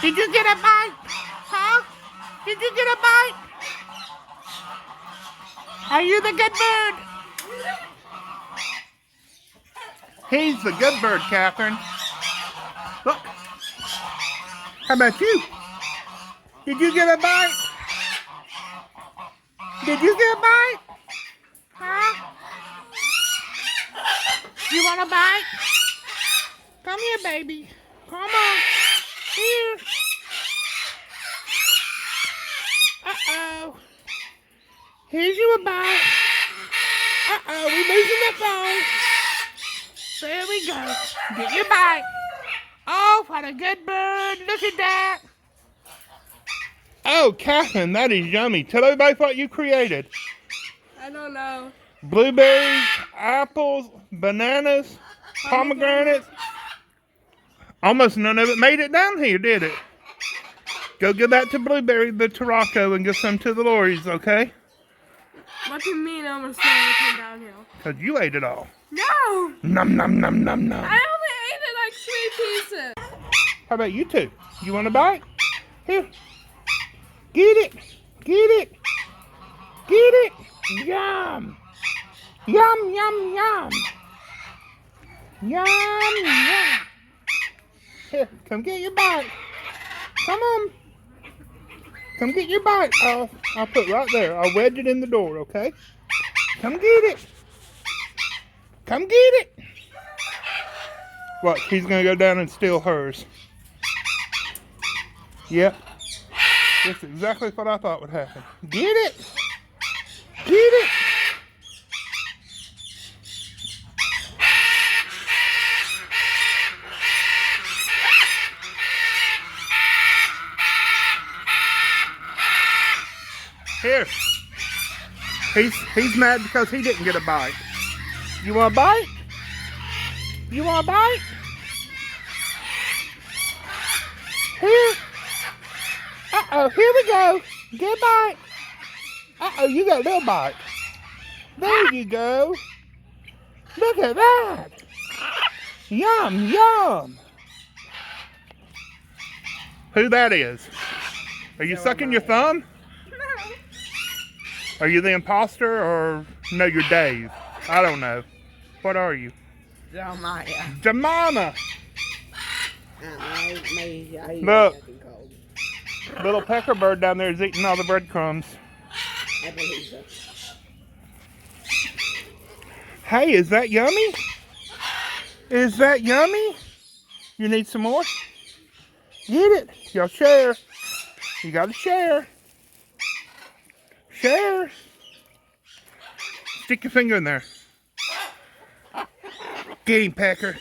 Did you get a bite? Huh? Did you get a bite? Are you the good bird? He's the good bird, Catherine. Look. How about you? Did you get a bite? Did you get a bite? Huh? You want a bite? Come here, baby. Come on. Here. Uh-oh. Here's you a bite. Uh-oh, we're losing the phone. There we go. Get your bite. Oh, what a good bird. Look at that. Oh, Catherine, that is yummy. Tell everybody what you created. I don't know. Blueberries, apples, bananas, pomegranates. Almost none of it made it down here, did it? Go give that to Blueberry, the Tarocco, and give some to the Lorries, okay? What do you mean almost none of it came downhill? Because you ate it all. No! Nom, nom, nom, nom, nom. I only ate it like 3 pieces. How about you two? You want a bite? Here. Get it. Get it. Get it. Yum. Yum, yum, yum. Yum, yum. Here, come get your bite. Come on. Come get your bite. I'll put right there. I'll wedge it in the door, okay? Come get it. Come get it. What, he's going to go down and steal hers. Yep. That's exactly what I thought would happen. Get it. Get it. Here. He's mad because he didn't get a bite. You want a bite? You want a bite? Here. Uh-oh, here we go. Get a bite. Uh-oh, you got a little bite. There you go. Look at that. Yum, yum. Who that is? Are you sucking your thumb? No. Are you the imposter or no, you're Dave? I don't know. What are you? Jemima. Look. Little pecker bird down there is eating all the breadcrumbs. I believe so. Hey, is that yummy? Is that yummy? You need some more? Get it. Y'all share. You gotta share. Share. Stick your finger in there. Get him, Pecker.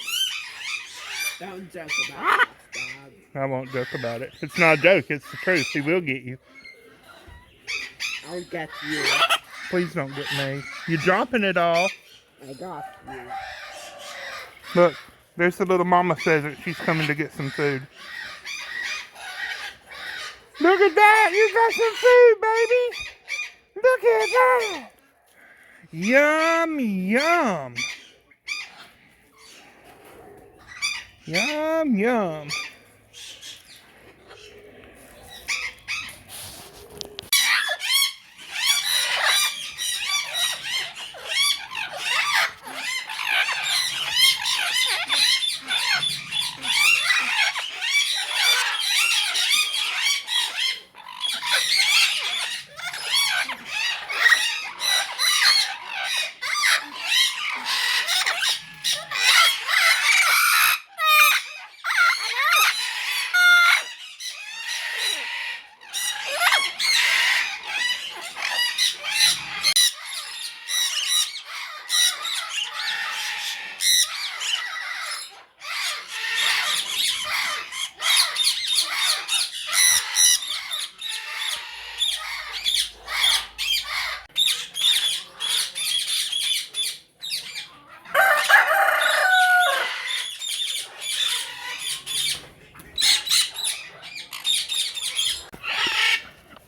Don't joke about it, dog. I won't joke about it. It's not a joke, it's the truth. He will get you. I'll get you. Please don't get me. You're dropping it all. I got you. Look, there's the little mama pheasant. She's coming to get some food. Look at that! You got some food, baby! Look at that! Yum, yum. Yum, yum.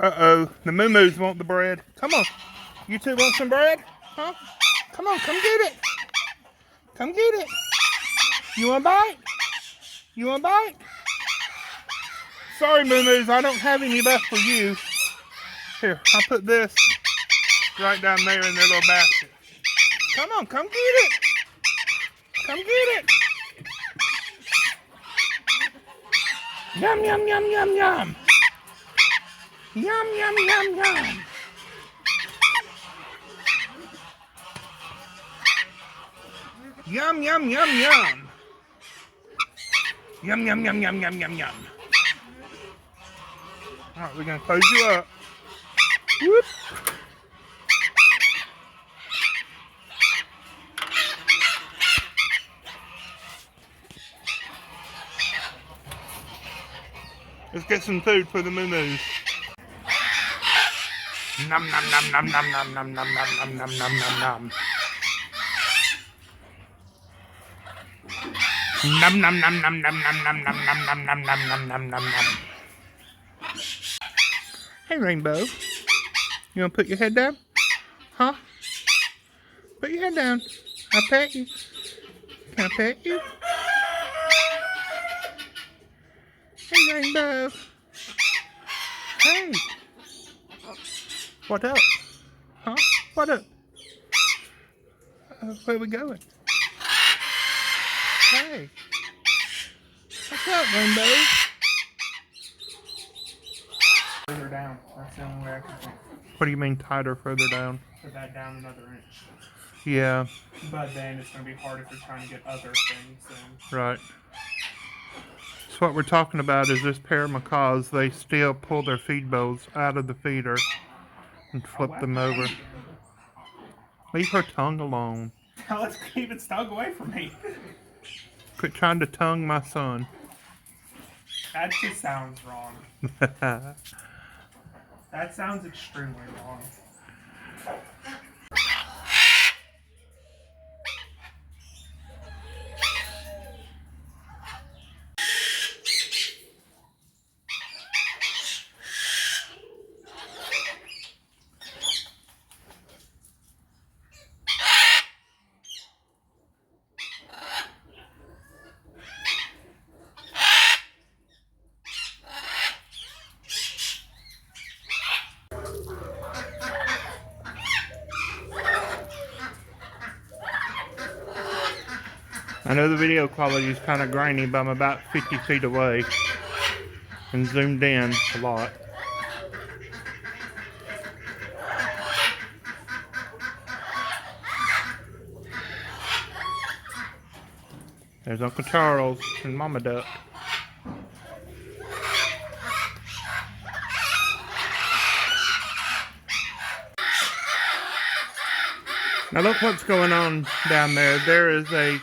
Uh-oh, the moo-moos want the bread. Come on, you two want some bread? Huh? Come on, come get it. Come get it. You want a bite? You want a bite? Sorry, Moo-Moos, I don't have any left for you. Here, I'll put this right down there in their little basket. Come on, come get it. Come get it. Yum, yum, yum, yum, yum. Yum, yum, yum, yum. Yum, yum, yum, yum. Yum, yum, yum, yum, yum, yum, yum. All right, we're going to close you up. Whoop. Let's get some food for the Moo-Moos. Nom nom nom nom nom nom nom nom nom nom nom nom nom nom. Nom nom nom nom nom nom nom nom nom nom nom nom nom nom nom. Hey Rainbow, you wanna put your head down? Huh? Put your head down. I'll pet you. Can I pet you? Hey Rainbow. Hey. What up? Huh? What up? Where we going? Hey. What's up, Rainbow? Further down. That's the only way I can think. What do you mean tighter further down? Put that down another inch. Yeah. But then it's going to be hard if you're trying to get other things in. Right. So what we're talking about is this pair of macaws, they still pull their feed bowls out of the feeder and flip them over. Leave her tongue alone. Let's keep its tongue away from me. Quit trying to tongue my son. That just sounds wrong. That sounds extremely wrong. I know the video quality is kind of grainy, but I'm about 50 feet away and zoomed in a lot. There's Uncle Charles and Mama Duck. Now look what's going on down there. There is a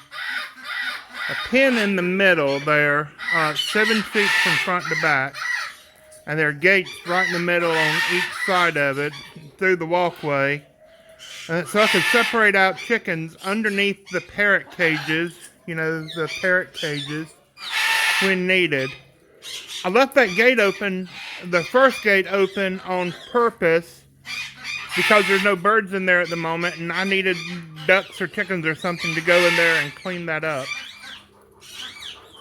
pin in the middle there, 7 feet from front to back. And there are gates right in the middle on each side of it through the walkway. So I can separate out chickens underneath the parrot cages, you know, the parrot cages, when needed. I left that gate open, the first gate open on purpose because there's no birds in there at the moment and I needed ducks or chickens or something to go in there and clean that up.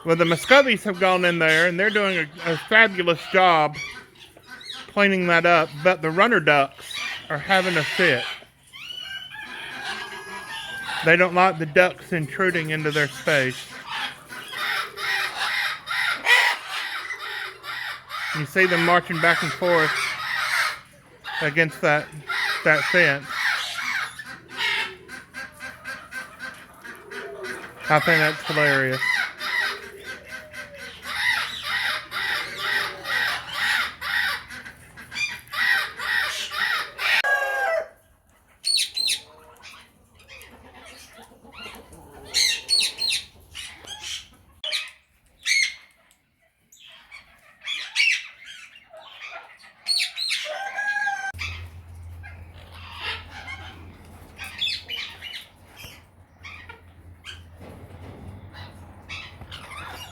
Well, the Muscovies have gone in there and they're doing a fabulous job cleaning that up, but the runner ducks are having a fit. They don't like the ducks intruding into their space. You see them marching back and forth against that fence. I think that's hilarious.